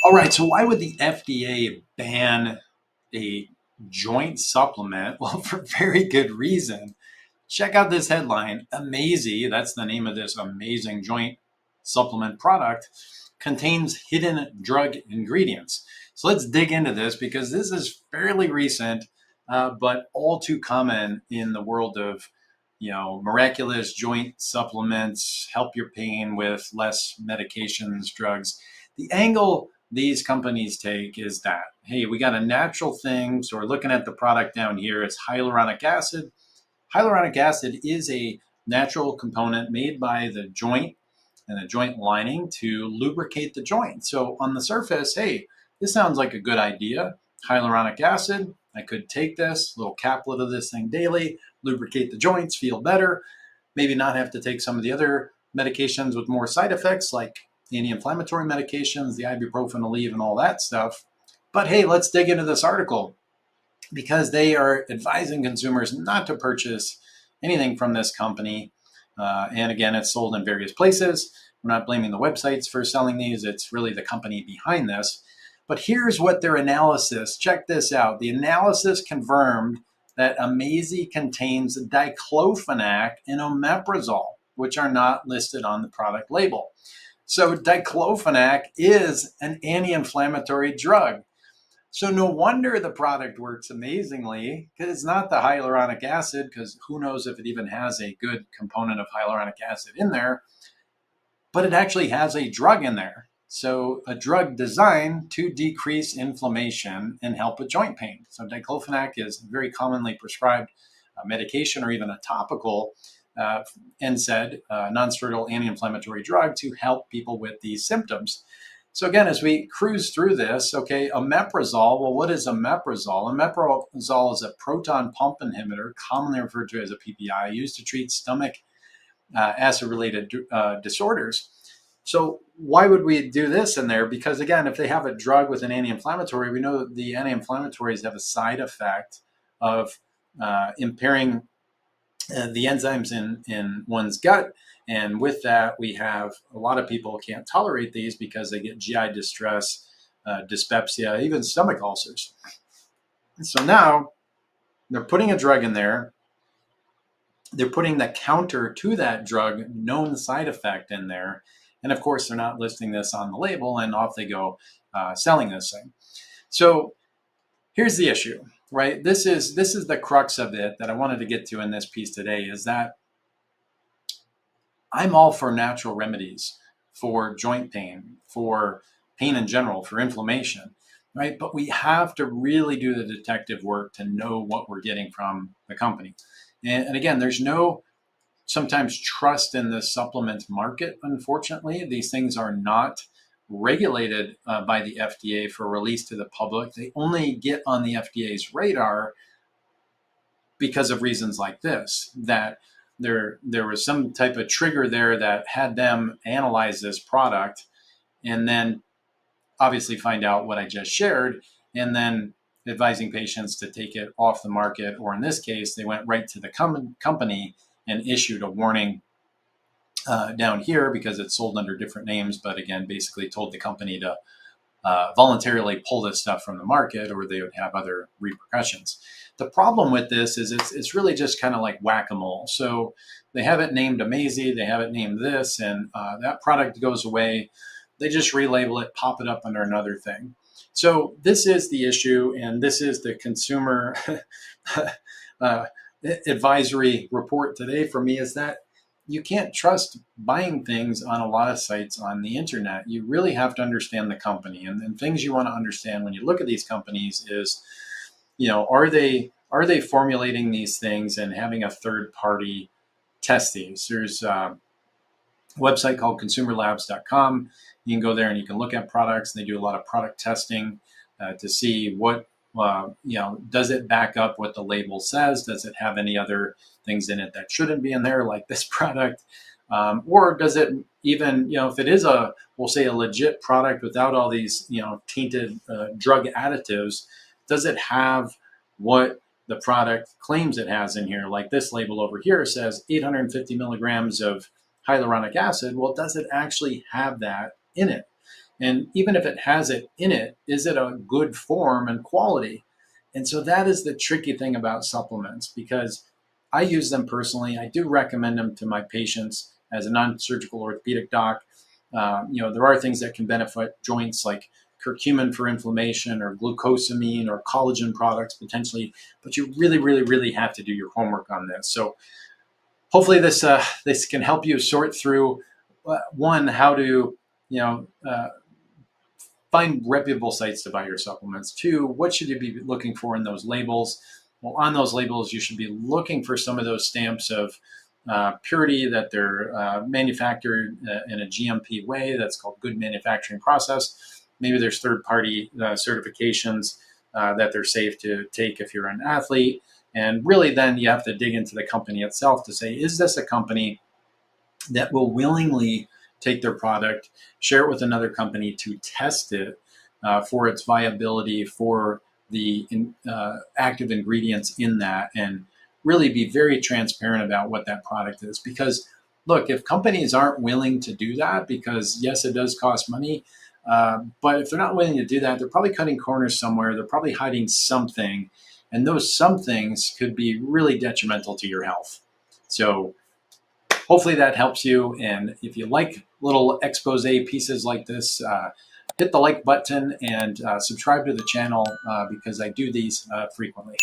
All right, so why would the FDA ban a joint supplement? Well, for very good reason. Check out this headline. Amazy, that's the name of this amazing joint supplement product, contains hidden drug ingredients. So let's dig into this because this is fairly recent, but all too common in the world of, miraculous joint supplements, help your pain with less medications, drugs. The angle these companies take is that, hey, we got a natural thing. So we're looking at the product down here. It's hyaluronic acid. Hyaluronic acid is a natural component made by the joint and the joint lining to lubricate the joint. So on the surface, hey, this sounds like a good idea. Hyaluronic acid, I could take this little caplet of this thing daily, lubricate the joints, feel better, maybe not have to take some of the other medications with more side effects like anti-inflammatory medications, the ibuprofen, Aleve, and all that stuff. But hey, let's dig into this article because they are advising consumers not to purchase anything from this company. And again, it's sold in various places. We're not blaming the websites for selling these. It's really the company behind this. But here's what their analysis, check this out. The analysis confirmed that Amazy contains diclofenac and omeprazole, which are not listed on the product label. So diclofenac is an anti-inflammatory drug. So no wonder the product works amazingly, because it's not the hyaluronic acid, because who knows if it even has a good component of hyaluronic acid in there, but it actually has a drug in there. So a drug designed to decrease inflammation and help with joint pain. So diclofenac is very commonly prescribed medication or even a topical NSAID, non-steroidal anti-inflammatory drug to help people with these symptoms. So again, as we cruise through this, okay, omeprazole, well, what is omeprazole? Omeprazole is a proton pump inhibitor, commonly referred to as a PPI, used to treat stomach acid-related disorders. So why would we do this in there? Because again, if they have a drug with an anti-inflammatory, we know that the anti-inflammatories have a side effect of impairing the enzymes in one's gut. And with that, we have a lot of people can't tolerate these because they get GI distress, dyspepsia, even stomach ulcers. And so now they're putting a drug in there. They're putting the counter to that drug, known side effect in there. And of course, they're not listing this on the label, and off they go selling this thing. So here's the issue, right? This is the crux of it that I wanted to get to in this piece today, is that I'm all for natural remedies for joint pain, for pain in general, for inflammation, right? But we have to really do the detective work to know what we're getting from the company. And again, there's no sometimes trust in the supplement market, unfortunately. These things are not regulated by the FDA for release to the public. They only get on the FDA's radar because of reasons like this, that there was some type of trigger there that had them analyze this product and then obviously find out what I just shared, and then advising patients to take it off the market, or in this case, they went right to the company and issued a warning down here because it's sold under different names, but again, basically told the company to voluntarily pull this stuff from the market, or they would have other repercussions. The problem with this is it's really just kind of like whack-a-mole. So they have it named Amazy, they have it named this, and that product goes away. They just relabel it, pop it up under another thing. So this is the issue, and this is the consumer advisory report today for me, is that you can't trust buying things on a lot of sites on the internet. You really have to understand the company, and things you want to understand when you look at these companies is, are they formulating these things and having a third party test these? There's a website called consumerlabs.com. You can go there and you can look at products. They do a lot of product testing to see what, does it back up what the label says? Does it have any other things in it that shouldn't be in there, like this product? Or does it even, if it is we'll say a legit product without all these, tainted drug additives, does it have what the product claims it has in here? Like this label over here says 850 milligrams of hyaluronic acid. Well, does it actually have that in it? And even if it has it in it, is it a good form and quality? And so that is the tricky thing about supplements, because I use them personally. I do recommend them to my patients as a non-surgical orthopedic doc. There are things that can benefit joints like curcumin for inflammation or glucosamine or collagen products potentially, but you really, really, really have to do your homework on this. So hopefully this can help you sort through one, how to find reputable sites to buy your supplements. Two, what should you be looking for in those labels? Well, on those labels, you should be looking for some of those stamps of purity, that they're manufactured in a GMP way. That's called good manufacturing process. Maybe there's third-party certifications that they're safe to take if you're an athlete. And really then you have to dig into the company itself to say, is this a company that will willingly take their product, share it with another company to test it for its viability, for the active ingredients in that, and really be very transparent about what that product is. Because look, if companies aren't willing to do that, because yes, it does cost money, but if they're not willing to do that, they're probably cutting corners somewhere. They're probably hiding something, and those some things could be really detrimental to your health. So hopefully that helps you. And if you like little expose pieces like this, hit the like button and subscribe to the channel because I do these frequently.